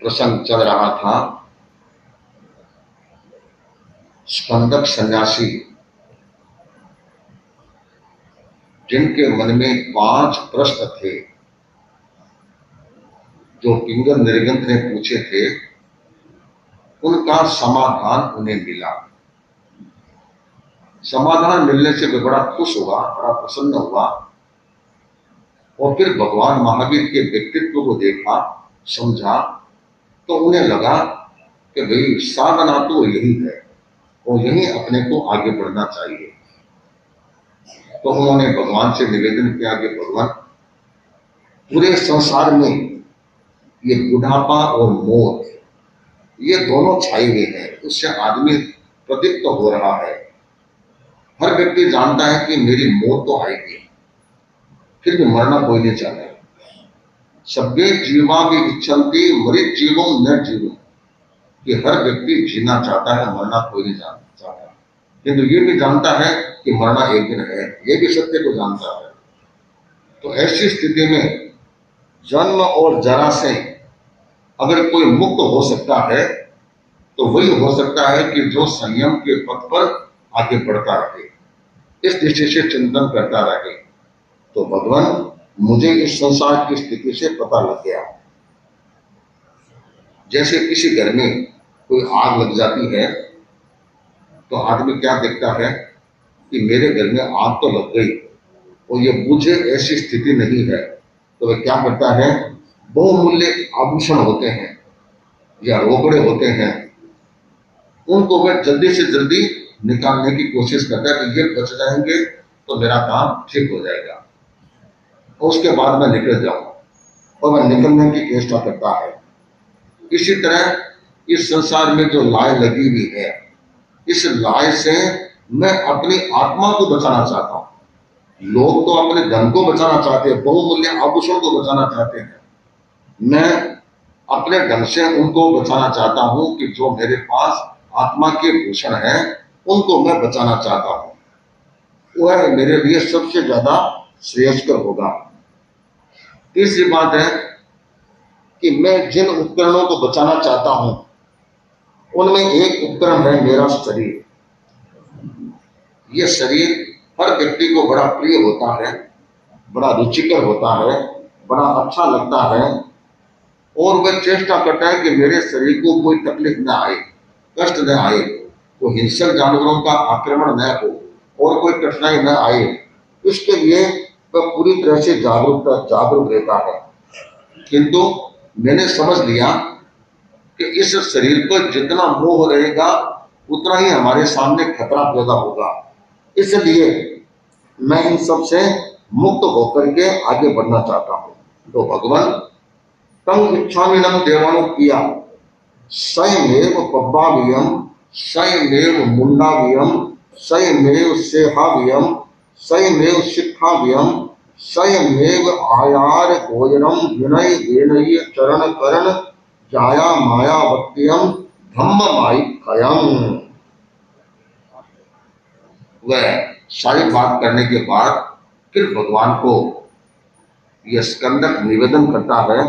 प्रसंग चल रहा था। स्कंदक सन्यासी जिनके मन में 5 प्रश्न थे जो पिंगल निर्गंत ने पूछे थे, उनका समाधान उन्हें मिला। समाधान मिलने से वे बड़ा खुश हुआ, बड़ा प्रसन्न हुआ और फिर भगवान महावीर के व्यक्तित्व को देखा, समझा, तो उन्हें लगा कि भाई साधना तो यही है और यही अपने को आगे बढ़ना चाहिए। तो उन्होंने भगवान से निवेदन किया कि भगवान, पूरे संसार में ये बुढ़ापा और मौत ये दोनों छाए हुए हैं, उससे आदमी प्रदीप्त हो रहा है। हर व्यक्ति जानता है कि मेरी मौत तो आएगी, फिर भी मरना कोई नहीं चाहता। सभ्य जीवा भी इच्छन्ति मरित जीवम न जीवम, कि हर व्यक्ति जीना चाहता है, मरना कोई नहीं चाहता, किंतु ये भी जानता है कि मरना एक दिन है, ये भी सत्य को जानता है। तो ऐसी स्थिति में जन्म और जरा से अगर कोई मुक्त हो सकता है तो वही हो सकता है कि जो संयम के पथ पर आगे बढ़ता रहे, इस दृष्टि से चिंतन करता रहे। तो भगवान, मुझे इस संसार की स्थिति से पता लग गया। जैसे किसी घर में कोई आग लग जाती है तो आदमी क्या देखता है कि मेरे घर में आग तो लग गई और ये बुझे ऐसी स्थिति नहीं है, तो वह क्या करता है, बहुमूल्य आभूषण होते हैं या रोकड़े होते हैं, उनको वह जल्दी से जल्दी निकालने की कोशिश करता है कि ये बच जाएंगे तो मेरा काम ठीक हो जाएगा और उसके बाद मैं निकल जाऊंगा, और वह निकलने की चेष्टा करता है। इसी तरह इस संसार में जो लाय लगी हुई है, इस लाय से मैं अपनी आत्मा को बचाना चाहता हूं। लोग तो अपने धन को बचाना चाहते हैं, बहुमूल्य आभूषण को बचाना चाहते हैं, मैं अपने ढंग से उनको बचाना चाहता हूं कि जो मेरे पास आत्मा के भूषण हैं उनको मैं बचाना चाहता हूं, वह मेरे लिए सबसे ज्यादा श्रेयस्कर होगा। तीसरी बात है कि मैं जिन उपकरणों को बचाना चाहता हूं उनमें एक उपकरण है मेरा शरीर। यह शरीर हर व्यक्ति को बड़ा प्रिय होता है, बड़ा रुचिकर होता है, बड़ा अच्छा लगता है और वह चेष्टा करता है कि मेरे शरीर को कोई तकलीफ न आए, कष्ट न आए, कोई हिंसक जानवरों का आक्रमण न हो और कोई कठिनाई न आए। इसके लिए वह पूरी तरह से जागरूक रहता है। किंतु मैंने समझ लिया कि इस शरीर पर जितना मोह रहेगा उतना ही हमारे सामने खतरा पैदा होगा, इसलिए मैं इन सब से मुक्त होकर के आगे बढ़ना चाहता हूं। तो भगवान, तम इच्छामिनम देवानु किया स्वयमेव पब्बावियम स्वयमेव मुंडावियम स्वयमेव सेहावियम स्वयमेव शिक्षावियम स्वयमेव आयार भोजनम विनय विनय चरण करण जाया मायावत्यम धम्म माइकयम। वह सारी बात करने के बाद फिर भगवान को यह स्कंदक निवेदन करता है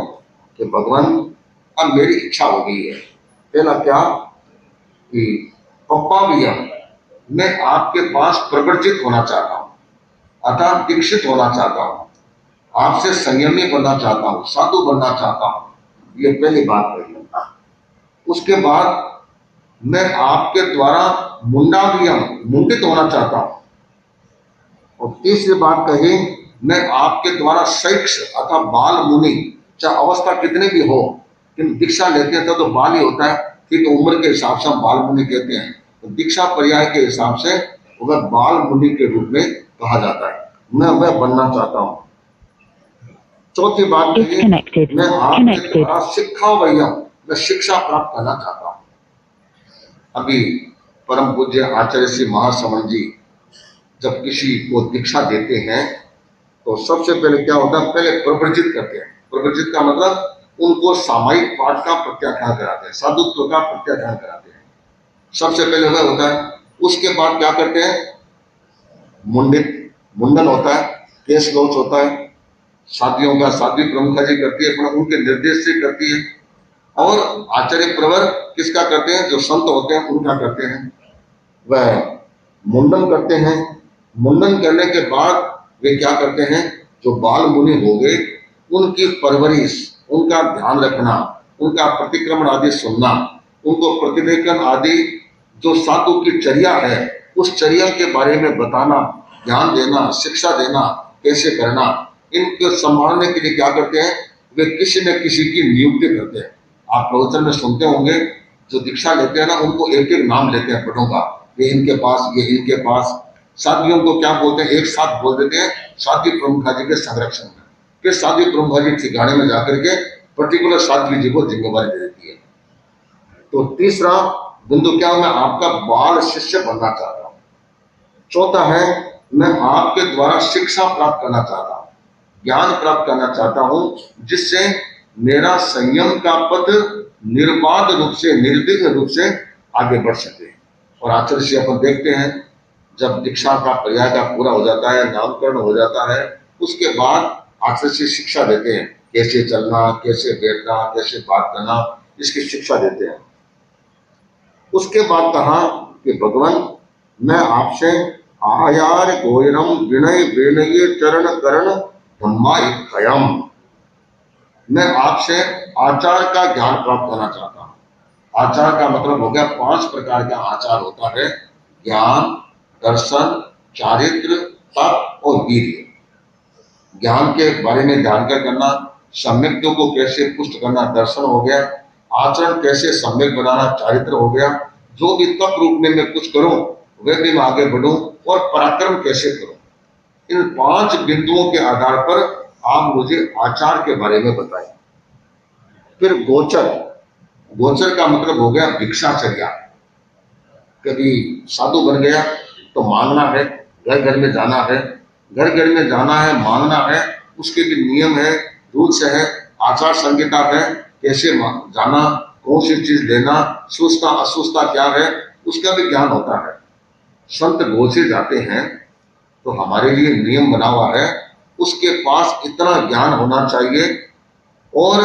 कि भगवान, अब मेरी इच्छा हो गई है। पहला क्या कि पप्पावियम, मैं आपके पास प्रवर्तित होना चाहता हूं, अर्थात दीक्षित होना चाहता हूं, आपसे संयमी बनना चाहता हूं, साधु बनना चाहता हूं। ये पहली बात कही। उसके बाद मैं आपके द्वारा मुंडावियम, मुंडित होना चाहता हूं, और तीसरी बात कही, मैं आपके द्वारा शैक्ष अथवा बाल मुनि, चाहे अवस्था कितने भी हो, किंतु दीक्षा लेते हैं तो बाल ही होता है, ठीक उम्र के हिसाब से हम बाल मुनि कहते हैं, तो दीक्षा पर्याय के हिसाब से वह बाल मुनि के रूप में कहा जाता है। मैं वह बनना चाहता हूं। चौथी बात कही, मैं आपके द्वारा शिक्षा वयम, मैं शिक्षा प्राप्त करना चाहता हूं। अभी परम पूज्य आचार्य श्री महासमण जी जब किसी को दीक्षा देते हैं तो सबसे पहले क्या होता है, पहले प्रवर्जित करते हैं। प्रवर्जित का मतलब उनको सामायिक पाठ का प्रत्याख्यान कराते हैं, साधुत्व का प्रत्याख्यान कराते हैं, सबसे पहले वह होता है। उसके बाद क्या करते हैं, मुंडन होता है, केश लोच होता है, शादियों का शादी प्रमुखा जी करती है, उनके निर्देश से करती है। और आचार्य प्रवर किसका करते हैं? जो संत होते हैं उनका करते हैं। वह मुंडन करते हैं। मुंडन करने के बाद वे क्या करते हैं? जो बाल मुनि हो गए उनकी परवरिश, उनका ध्यान रखना, उनका प्रतिक्रमण आदि सुनना, उनको प्रतिलेखन आदि जो साधु की चर्या है उस चर्या के बारे में बताना, ध्यान देना, शिक्षा देना, कैसे करना, इनको संभालने के लिए क्या करते हैं? वे किसी न किसी की नियुक्ति करते हैं। आप प्रवचन में सुनते होंगे जो दीक्षा लेते हैं ना उनको एक एक नाम लेते हैं पटों का, ये इनके पास, ये इनके पास। साधियों को क्या बोलते हैं? एक साथ बोल देते हैं साध्वी प्रमुखा जी के संरक्षण में। फिर साध्वी प्रमुखा जी ठिकाने में जाकर के पर्टिकुलर साध्वी जी को जिम्मेवारी दे देती है। तो तीसरा बिंदु क्या? मैं आपका बाल शिष्य बनना चाहता हूं। चौथा है मैं आपके द्वारा शिक्षा प्राप्त करना चाहता हूं, ज्ञान प्राप्त करना चाहता हूं, जिससे मेरा संयम का पथ निर्बाध रूप से, निर्विघ्न रूप से आगे बढ़ सके। और आचार्य से अपन देखते हैं जब दीक्षा का पर्याय का पूरा हो जाता है, नामकरण हो जाता है, उसके बाद आचार्य से शिक्षा देते हैं कैसे चलना, कैसे बैठना, कैसे बात करना, इसकी शिक्षा देते हैं। उसके बाद कहा कि भगवान मैं आपसे आयार गोयरम विनय विनय चरण करण धम्मा इक्खयम, मैं आपसे आचार का ज्ञान प्राप्त करना चाहता हूं। आचार का मतलब हो गया 5 प्रकार का आचार होता है: ज्ञान, दर्शन, चारित्र, तप और वीर्य। ज्ञान के बारे में जानकर करना, सम्यक्तों को कैसे पुष्ट करना दर्शन हो गया, आचरण कैसे सम्यक बनाना चारित्र हो गया, जो भी तप रूप में मैं कुछ करूं वह भी मैं आगे बढ़ूं, और पराक्रम कैसे करूं। इन 5 बिंदुओं के आधार पर आप मुझे आचार के बारे में बताएं। फिर गोचर, गोचर का मतलब हो गया भिक्षाचर्या। कभी साधु बन गया तो मांगना है, घर घर में जाना है, घर घर में जाना है, मांगना है, उसके भी नियम है, रूल्स है, आचार संहिता है, कैसे जाना, कौन सी चीज लेना, सुस्ता असुस्ता क्या है, उसका भी ज्ञान होता है। संत गोचे जाते हैं तो हमारे लिए नियम बना हुआ है, उसके पास इतना ज्ञान होना चाहिए और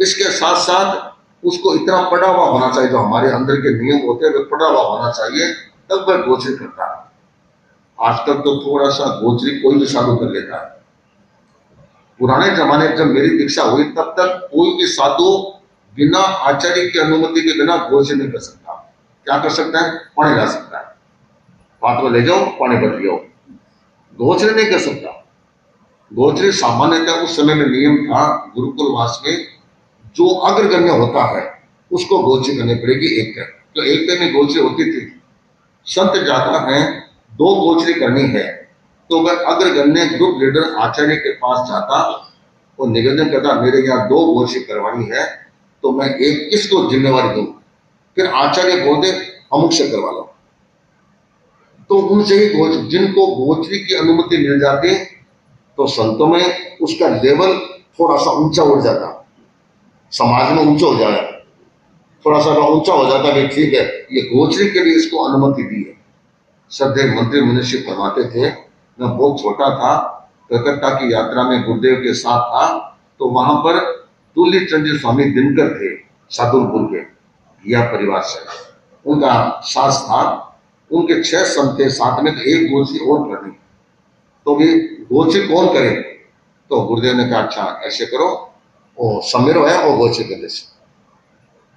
इसके साथ साथ उसको इतना पढ़ा हुआ होना चाहिए, जो हमारे अंदर के नियम होते हैं वे पढ़ा हुआ होना चाहिए, तब वह गोचरी करता है। आजकल तो थोड़ा सा गोचरी कोई भी साधु कर लेता है। पुराने जमाने जब मेरी दीक्षा हुई तब तक कोई भी साधु बिना आचार्य की अनुमति के बिना गोचरी नहीं कर सकता। क्या कर सकता है? पानी ला सकता है, पात्र में ले जाओ, पानी भर लियो, गोचरी नहीं कर सकता। गोचरी सामान्यतः उस समय में नियम था गुरुकुलवास में, जो अग्रगण्य होता है उसको गोचरी करनी पड़ेगी एक टाइम। तो एक टाइम में गोचरी होती थी। संत जाता है 2 गोचरी करनी है तो वह अग्रगण्य ग्रुप लीडर आचार्य के पास जाता और निवेदन करता मेरे यहाँ 2 गोचरी करवानी है, तो मैं एक किसको जिम्मेवारी दूं? फिर आचार्य बोलते अमुक से करवा लो। तो उनसे ही जिनको गोचरी की अनुमति मिल जाती तो संतों में उसका लेवल थोड़ा सा ऊंचा उठ जाता, समाज में ऊंचा हो जाए, थोड़ा सा ऊंचा हो जाता कि ठीक है ये गोचरी के लिए इसको अनुमति दी है। श्रद्धेय मंत्री मनुष्य फरमाते थे, मैं बहुत छोटा था, कलकत्ता की यात्रा में गुरुदेव के साथ था, तो वहां पर तुल्य चंद्र स्वामी दिनकर थे, सादुलपुर के घिया परिवार से, उनका सास था, उनके 6 संत थे साथ में, तो एक गोचरी और करनी, तो भी गोचरी कौन करे? तो गुरुदेव ने कहा अच्छा ऐसे करो, वो समेरो है और गोचरी कर दे।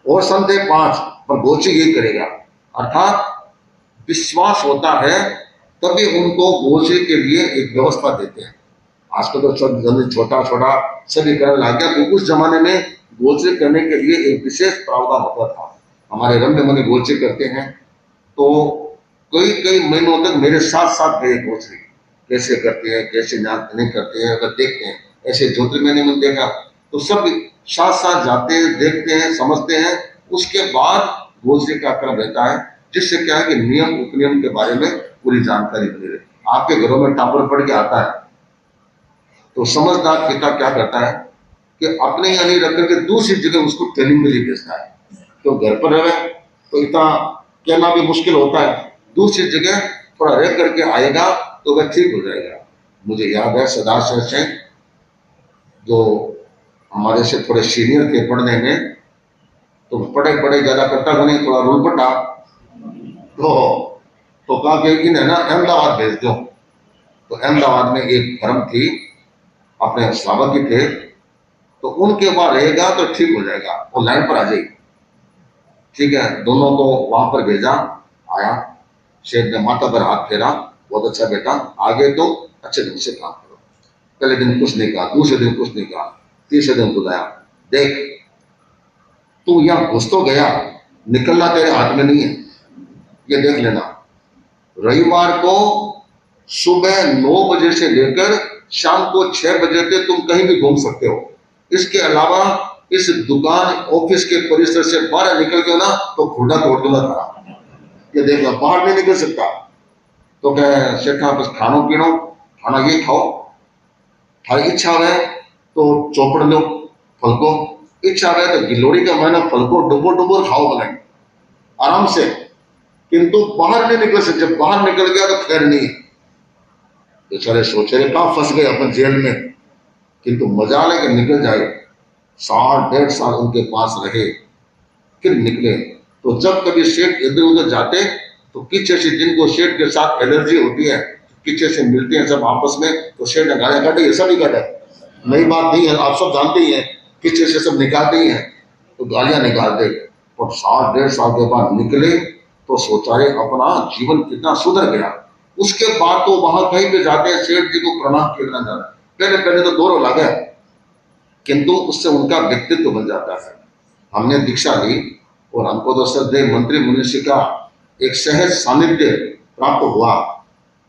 और संत 5 पर गोचरी यही करेगा, अर्थात विश्वास होता है तभी उनको गोचरी के लिए एक व्यवस्था देते हैं। आजकल तो छोटा छोटा सभी करने लग गया, तो उस जमाने में गोचरी करने के लिए एक विशेष प्रावधान होता था। हमारे रम्य मुनि गोचरी करते हैं तो कई कई महीनों तक मेरे साथ साथ गए गोचरी कैसे करते हैं, कैसे नहीं करते हैं, अगर देखते हैं ऐसे ज्योति मैंने मन देखा, तो सब साथ साथ जाते हैं, देखते हैं, समझते हैं, उसके बाद गोचरी का क्रम रहता है, जिससे क्या है कि नियम उपनियम के बारे में पूरी जानकारी बनी रहे। आपके घरों में टापर पड़ के आता है तो समझदार पिता क्या करता है कि अपने यहाँ नहीं रख करके दूसरी जगह उसको ट्रेनिंग के लिए भेजता है। तो घर पर रहे तो इतना कहना भी मुश्किल होता है, दूसरी जगह थोड़ा रह करके आएगा तो वह ठीक हो जाएगा। मुझे याद है सदाशिव सिंह जो हमारे से थोड़े सीनियर थे पढ़ने में, तो पढ़ाई पढ़ाई ज्यादा करता बने, थोड़ा रूल पटा, तो कहा कि इन्हें ना अहमदाबाद भेज दो। तो अहमदाबाद में एक फर्म थी, अपने श्रावक ही थे, तो उनके वहां रहेगा तो ठीक हो जाएगा, वो लाइन पर आ जाएगी। ठीक है, दोनों को वहां पर भेजा। आया, शेख ने माथा पर हाथ फेरा, बहुत अच्छा बेटा, आगे तो अच्छे ढंग से काम करो। पहले दिन कुछ नहीं कहा, दूसरे दिन कुछ नहीं कहा, तीसरे दिन बुलाया, देख तू यहां घुस तो गया, निकलना तेरे हाथ में नहीं है, ये देख लेना। रविवार को सुबह 9 बजे से लेकर शाम को 6 बजे तक तुम कहीं भी घूम सकते हो। इसके अलावा इस दुकान ऑफिस के परिसर से बाहर निकल गए ना तो खुर्दा तोड़ दूंगा खड़ा, ये देखना, बाहर नहीं निकल सकता। तो कहे शेखा बस खानो पीनो, खाना ये खाओ, थारी इच्छा है तो चौपड़ लो फल को, इच्छा है तो गिलोरी का महीना फल को डुबो डुबो खाओ बनाए आराम से, किंतु बाहर नहीं निकल सकते। जब बाहर निकल गया तो खैर नहीं। बेचारे सोचे रहे कहां फंस गए अपन जेल में, किंतु मजा लेकर निकल जाए। 1.5 साल उनके पास रहे, फिर निकले। तो जब कभी सेठ इधर उधर जाते तो पीछे से, जिनको सेठ के साथ एलर्जी होती है, पीछे से मिलते हैं सब आपस में, तो सेठ ने गालियां काटे, ऐसा नहीं काटे, नई बात नहीं है, आप सब जानते ही हैं, पीछे से सब निकालते ही हैं, तो गालियां निकालते। और 1.5 साल के बाद निकले तो सोचा रहे अपना जीवन कितना सुधर गया। उसके बाद तो वहां कहीं पे जाते हैं सेठ जी को प्रणाम करना जाना, पहले पहले तो दौर लगा, किंतु उससे उनका व्यक्तित्व बन जाता है। हमने दीक्षा ली और हमको तो श्रद्धेय मंत्री मुनिषि का एक सहज सानिध्य प्राप्त हुआ।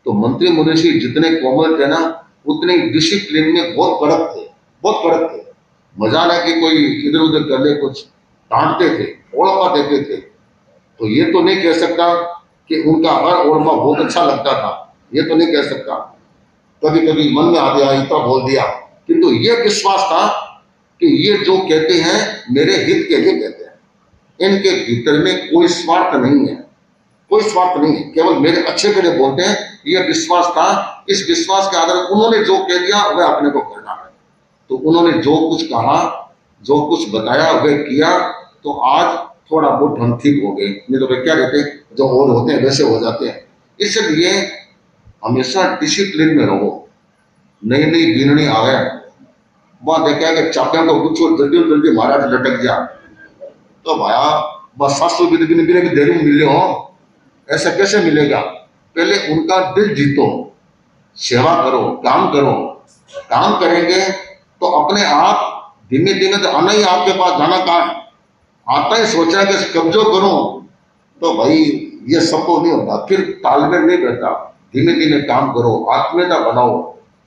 तो मंत्री मुनिषि जितने कोमल थे ना, उतने डिसिप्लिन में बहुत कड़क थे, बहुत कड़क थे। मजा ना कि कोई इधर उधर कर ले, कुछ डांटते थे, ओढ़वा देते थे। तो ये तो नहीं कह सकता कि उनका हर ओढ़वा बहुत अच्छा लगता था, ये तो नहीं कह सकता। कभी कभी मन में आ गया, इतना बोल दिया, किंतु ये विश्वास था कि ये जो कहते हैं मेरे हित के लिए कहते हैं, इनके भीतर में कोई स्वार्थ नहीं है, कोई स्वार्थ नहीं है, केवल मेरे अच्छे के लिए बोलते हैं, ये विश्वास था। इस विश्वास के आधार पर उन्होंने जो कह दिया वह अपने को करना है। तो उन्होंने जो कुछ कहा, जो कुछ बताया वह किया, तो आज थोड़ा बहुत हम ठीक हो गए, नहीं तो वे क्या रहते, जो और होते हैं वैसे हो जाते हैं। इसलिए हमेशा डिसिप्लिन में रहो। नई नई बीननी आ गया, वहां देखा कि चापिया को कुछ जल्दी जल्दी महाराज लटक गया, तो भाया बस 700 भी देर में मिले हो, ऐसा कैसे मिलेगा। पहले उनका दिल जीतो, सेवा करो, काम करो। काम करेंगे तो अपने आप धीमे धीमे तो आना ही, आपके पास जाना कहाँ है, आता ही सोचा कि कब्जो करो, तो भाई ये सबको नहीं होता, फिर तालमेल नहीं बैठता। धीमे धीमे काम करो, आत्मीयता बनाओ।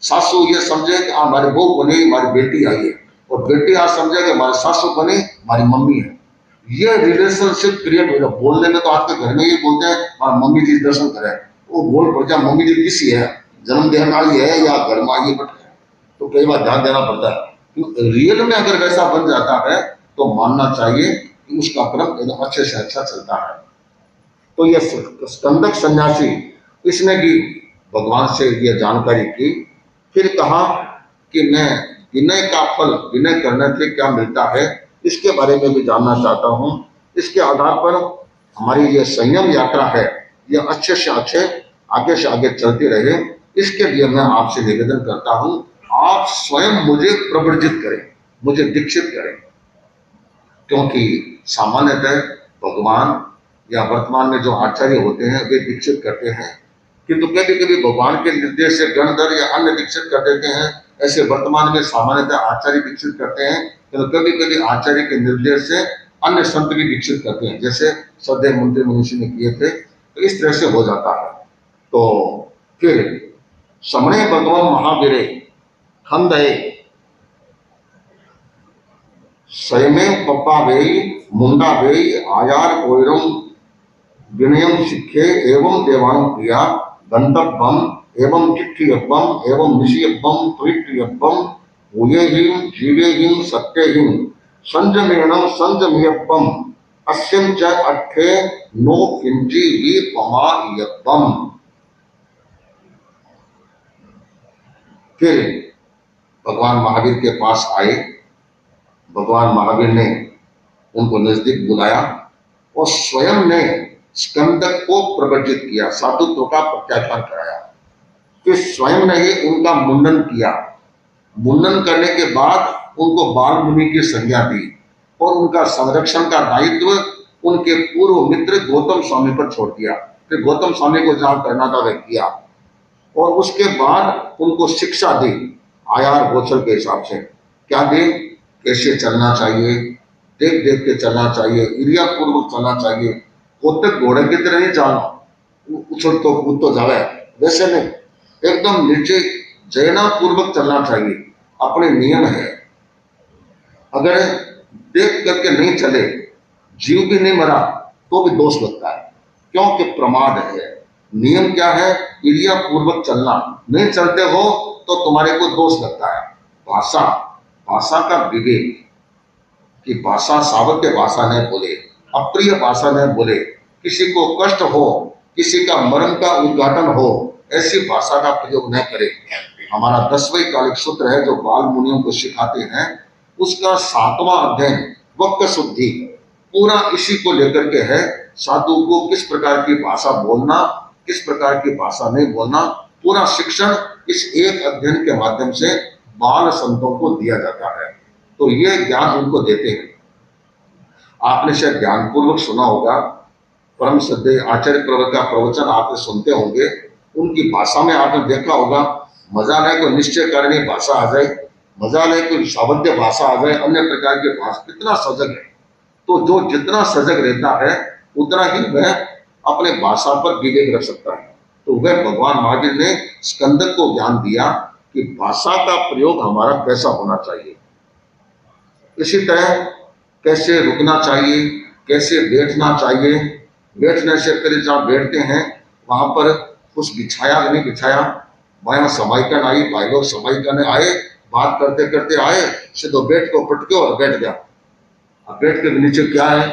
सासू ये समझे कि हमारी बहू बनी, हमारी बेटी आई है, और बेटी आज समझे कि हमारी सासू बनी, हमारी मम्मी है। ये रिलेशनशिप क्रिएट हो जाए। बोलने में तो आपके घर में ये बोलते हैं हमारी मम्मी जी दर्शन करें, वो बोल पड़ जाए मम्मी जी किसी है, जन्म देने आई है या घर में आई है, तो कई बार ध्यान देना पड़ता है। तो रियल में अगर वैसा बन जाता है तो मानना चाहिए कि उसका क्रम एकदम अच्छे से अच्छा चलता है। तो ये स्कंदक सन्यासी, इसने भी भगवान से ये जानकारी की। फिर कहा कि मैं विनय का फल, विनय करने से क्या मिलता है, इसके बारे में भी जानना चाहता हूँ। इसके आधार पर हमारी ये संयम यात्रा है, ये अच्छे से अच्छे आगे से आगे चलती रहे। इसके लिए मैं आपसे निवेदन करता हूँ, आप स्वयं मुझे प्रवर्जित करें, मुझे दीक्षित करें। क्योंकि सामान्यतः भगवान या वर्तमान में जो आचार्य होते हैं वे दीक्षित करते हैं, किंतु कभी कभी भगवान के निर्देश से गणधर या अन्य दीक्षित कर देते हैं। ऐसे वर्तमान में सामान्यतः आचार्य दीक्षित करते हैं, किंतु कभी कभी आचार्य के निर्देश से अन्य संत भी दीक्षित करते हैं, जैसे श्रद्धेय मंत्री मुनिषि ने किए थे। तो इस तरह से हो जाता है। तो फिर समणे भगवान महावीरे खंदे स्वयं पप्पा वेई मुंडा वेई आयार कोयरम विनयम शिक्षे एवं देवान क्रिया गंतव्यम एवं चिट्ठियब्बम एवं निशियब्बम त्रिट्ठियब्बम उयेहिम जीवेहिम सत्यहिम संजमेण संजमियब्बम अस्यं च अट्ठे नो किंची ही पमायब्बम। फिर भगवान महावीर के पास आए। भगवान महावीर ने उनको नजदीक बुलाया और स्वयं ने स्कंदक को प्रवचित किया, साधुत्व का प्रत्याख्यान कराया। फिर स्वयं ने ही उनका मुंडन किया। मुंडन करने के बाद उनको बाल मुनि की संज्ञा दी और उनका संरक्षण का दायित्व उनके पूर्व मित्र गौतम स्वामी पर छोड़ दिया। फिर गौतम स्वामी को जहां करना था वह किया और उसके बाद उनको शिक्षा दी आयार गोचर के हिसाब से। क्या दी? कैसे चलना चाहिए, देख देख के चलना चाहिए, क्रिया पूर्वक चलना चाहिए। कोतक घोड़े की तरह नहीं चलना, उछल तो कूद तो जावे, वैसे नहीं, एकदम नीचे जयना पूर्वक चलना चाहिए। अपने नियम है, अगर देख करके नहीं चले, जीव भी नहीं मरा तो भी दोष लगता है, क्योंकि प्रमाद है। नियम क्या है? क्रिया पूर्वक चलना। नहीं चलते हो तो तुम्हारे को दोष लगता है। भाषा, भाषा का विवेक, कि भाषा सावध्य भाषा न बोले, अप्रिय भाषा न बोले, किसी को कष्ट हो, किसी का मरण का उद्घाटन हो, ऐसी भाषा का प्रयोग न करे। हमारा 10वें कालिक सूत्र है जो बाल मुनियों को सिखाते हैं, उसका 7वां अध्ययन वक्र शुद्धि पूरा इसी को लेकर के है। साधु को किस प्रकार की भाषा बोलना, किस प्रकार की भाषा नहीं बोलना, पूरा शिक्षण इस एक अध्ययन के माध्यम से बाल संतों को दिया जाता है। तो ये ज्ञान उनको देते हैं। आपने शायद ध्यानपूर्वक सुना होगा, परम श्रद्धेय आचार्य प्रवर का प्रवचन आपने सुनते होंगे, उनकी भाषा में आपने देखा होगा, मजालय को निश्चय करने भाषा आ जाए, मजालय को सावध्य भाषा आ जाए, अन्य प्रकार की भाषा, कितना सजग है। तो जो जितना सजग रहता है उतना ही वह अपने भाषा पर विवेक रख सकता है। तो वह भगवान महावीर ने स्कंदक को ज्ञान दिया कि भाषा का प्रयोग हमारा कैसा होना चाहिए। इसी तरह कैसे रुकना चाहिए, कैसे बैठना चाहिए। बैठने से पहले जहाँ बैठते हैं वहां पर कुछ बिछाया नहीं बिछाया, वहां समाइकन आई, भाई लोग समाइकन आए, बात करते करते आए, सीधो बैठ को पटके और बैठ गया। अब बैठ के नीचे क्या है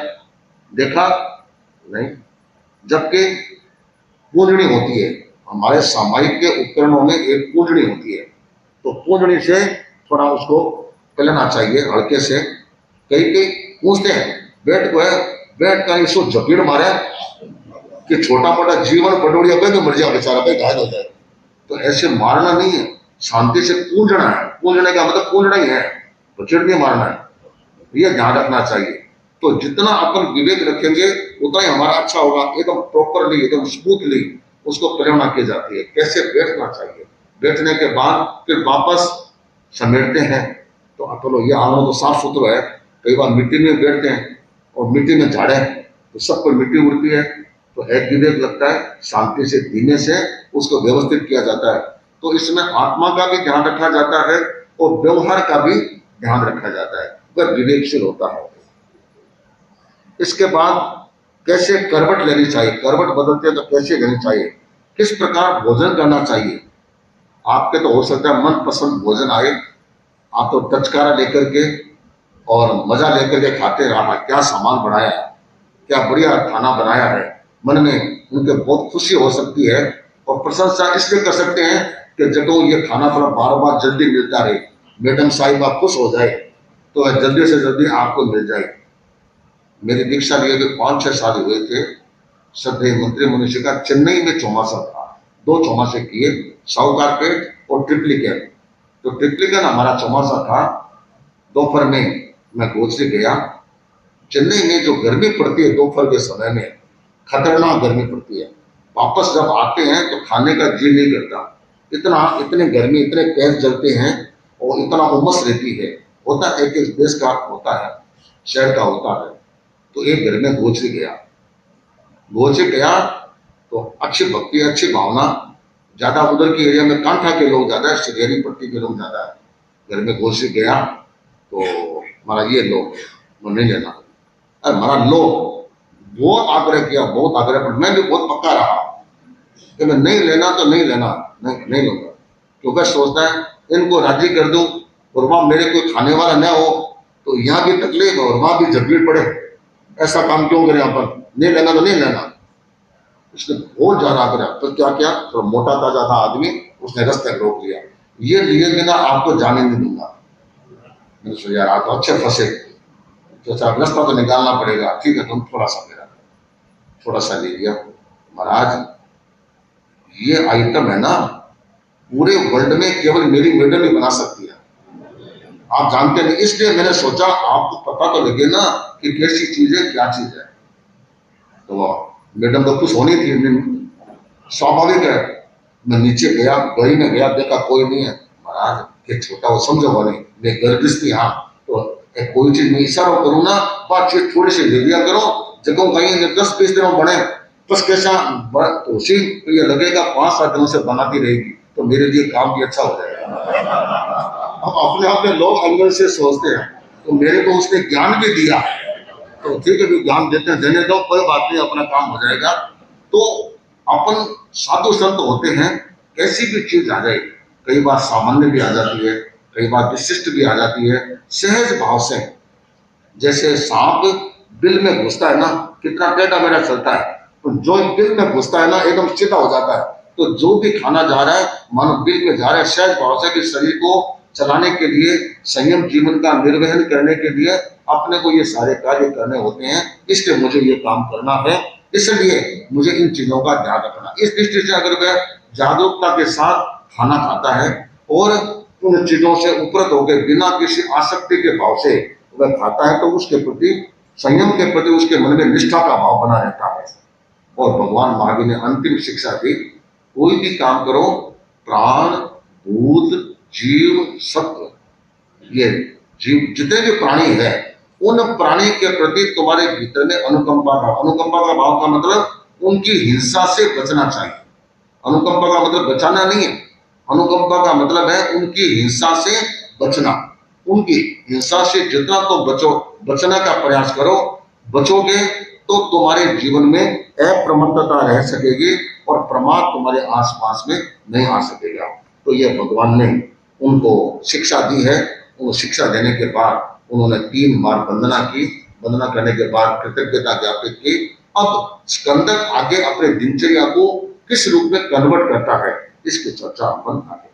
देखा नहीं, जबकि पूंजनी होती है। हमारे सामायिक के उपकरणों में एक पूंजनी होती है, तो पूंजनी से थोड़ा उसको पलना चाहिए हल्के से। कई कई पूछते हैं बैठ को है, बैठ का इसको झपीड़ मारे कि छोटा मोटा जीवन पटोड़िया पे तो मर जाए बेचारा, पे घायल हो जाए। तो ऐसे मारना नहीं है, शांति से पूंजना है। पूंजने का मतलब पूंजना ही है, बचड़ नहीं मारना है, ये ध्यान रखना चाहिए। तो जितना अपन विवेक रखेंगे उतना ही हमारा अच्छा होगा। एकदम प्रॉपरली, एकदम स्मूथली उसको प्रेरणा की जाती है। कैसे बैठना चाहिए, बैठने के बाद फिर वापस समेटते हैं। तो चलो ये आंगन तो साफ सुथरा है, कई बार मिट्टी में बैठते हैं और मिट्टी में झाड़े तो सब पर मिट्टी उड़ती है, तो एक विवेक लगता है, शांति से धीमे से उसको व्यवस्थित किया जाता है। तो इसमें आत्मा का भी ध्यान रखा जाता है और व्यवहार का भी ध्यान रखा जाता है, वह विवेकशील होता है। इसके बाद कैसे करवट लेनी चाहिए, करवट बदलते तो कैसे लेनी चाहिए, किस प्रकार भोजन करना चाहिए। आपके तो हो सकता है मन पसंद भोजन आए, आप तो टचकारा लेकर के और मजा लेकर के खाते रहा, क्या सामान बनाया है, क्या बढ़िया खाना बनाया है, मन में उनके बहुत खुशी हो सकती है और प्रशंसा इसलिए कर सकते हैं कि जब ये खाना थोड़ा बार बार जल्दी मिलता रहे, मैडम साहिबा खुश हो जाए तो जल्दी से जल्दी आपको मिल जाए। मेरी दीक्षा लिए हुए 5-6 साल हुए थे। श्रद्धेय मंत्री मनुष्य का चेन्नई में चौमासा था, 2 चौमासे किए, साहूकार पेट और ट्रिप्लिकेन। तो ट्रिप्लिकेन हमारा चौमासा था। दोपहर में मैं गोचरी गया। चेन्नई में जो गर्मी पड़ती है दोपहर के समय में, खतरनाक गर्मी पड़ती है। वापस जब आते हैं तो खाने का जी नहीं करता, इतनी गर्मी, इतने पैर जलते हैं और इतना उमस रहती है। होता है कि देश का होता है, शहर का होता है। तो एक घर में गोचरी गया, गोचरी गया तो अच्छी भक्ति, अच्छी भावना, ज्यादा उधर के एरिया में कांठा के लोग ज्यादा है, श्रीहरि पट्टी के लोग ज्यादा है। घर में गोचरी गया तो हमारा ये लो नहीं लेना, अरे हमारा लो, बहुत आग्रह किया, बहुत आग्रह, पर मैं भी बहुत पक्का रहा कि मैं नहीं लेना तो नहीं लेना, नहीं लूंगा। क्योंकि सोचता है इनको राजी कर दूं और वहां मेरे कोई खाने वाला न हो तो यहाँ भी तकलीफ और वहां भी झपीट पड़े, ऐसा काम क्यों करें अपन, नहीं लेना तो नहीं लेना। उसने बहुत ज्यादा आग्रह, तो क्या किया, तो मोटा ताजा था आदमी, उसने रास्ते रोक लिया, ये लिए बिना आपको जाने नहीं दूंगा। मैंने सोचा यार आप तो अच्छे फंसे, तो साहब रास्ता तो निकालना पड़ेगा, ठीक है तुम थोड़ा सा मेरा, थोड़ा सा ले लिया। महाराज ये आइटम है ना पूरे वर्ल्ड में केवल मेरी मैडम ही बना सकती है, आप जानते नहीं, इसलिए मैंने सोचा आपको पता तो लगे ना कि कैसी चीज है क्या चीज है। तो मैडम तो खुश होनी थी, स्वाभाविक है। मैं नीचे गया, गली में गया, देखा कोई नहीं है। महाराज एक छोटा वो समझो नहीं, मैं गर्भिश थी हाँ, तो एक कोई चीज में इशारा करूँ ना, बातचीत थोड़ी सी ले लिया करो, जगह कहीं 10-20 दिनों बने बस कैसा तो उसी ये लगेगा 5-7 दिनों से बनाती रहेगी तो मेरे लिए काम भी अच्छा हो जाएगा। अब अपने आप में लोग अंदर से सोचते हैं, तो मेरे को उसने ज्ञान भी दिया, तो ठीक है भी ज्ञान देते हैं, देने दो कोई बात नहीं, अपना काम हो जाएगा। तो अपन साधु संत होते हैं, कैसी भी चीज आ जाए, कई बार सामान्य भी आ जाती है, कई बार विशिष्ट भी आ जाती है, सहज भाव से। जैसे सांप बिल में घुसता है ना, कितना टेढ़ा मेढ़ा चलता है, तो जो बिल में घुसता है ना एकदम सीधा हो जाता है। तो जो भी खाना जा रहा है मानो बिल में जा रहा है, सहज भाव से कि शरीर को चलाने के लिए, संयम जीवन का निर्वहन करने के लिए अपने को ये सारे कार्य करने होते हैं, इसलिए मुझे ये काम करना है, इसलिए मुझे इन चीजों का ध्यान रखना। इस दृष्टि से अगर वह जागरूकता के साथ खाना खाता है और उन चीजों से उपरत होकर बिना किसी आसक्ति के भाव से वह खाता है, तो उसके प्रति, संयम के प्रति उसके मन में निष्ठा का भाव बना रहता है। और भगवान महावीर ने अंतिम शिक्षा दी, कोई भी काम करो, प्राण, भूत, जीव, सत्व, ये जीव जितने भी प्राणी है, उन प्राणी के प्रति तुम्हारे भीतर में अनुकंपा का भाव का मतलब उनकी हिंसा से बचना चाहिए। अनुकंपा का मतलब बचाना नहीं है, अनुकंपा का मतलब है उनकी हिंसा से बचना। उनकी हिंसा से जितना तो बचने का प्रयास करो, बचोगे तो तुम्हारे जीवन में अप्रमत्तता रह सकेगी और प्रमाद तुम्हारे आसपास में नहीं आ सकेगा। तो ये भगवान ने उनको शिक्षा दी है। वो शिक्षा देने के बाद उन्होंने 3 बार वंदना की, वंदना करने के बाद कृतज्ञता ज्ञापित की। अब स्कंदक आगे अपने दिनचर्या को किस रूप में कन्वर्ट करता है, इसकी चर्चा अपन आगे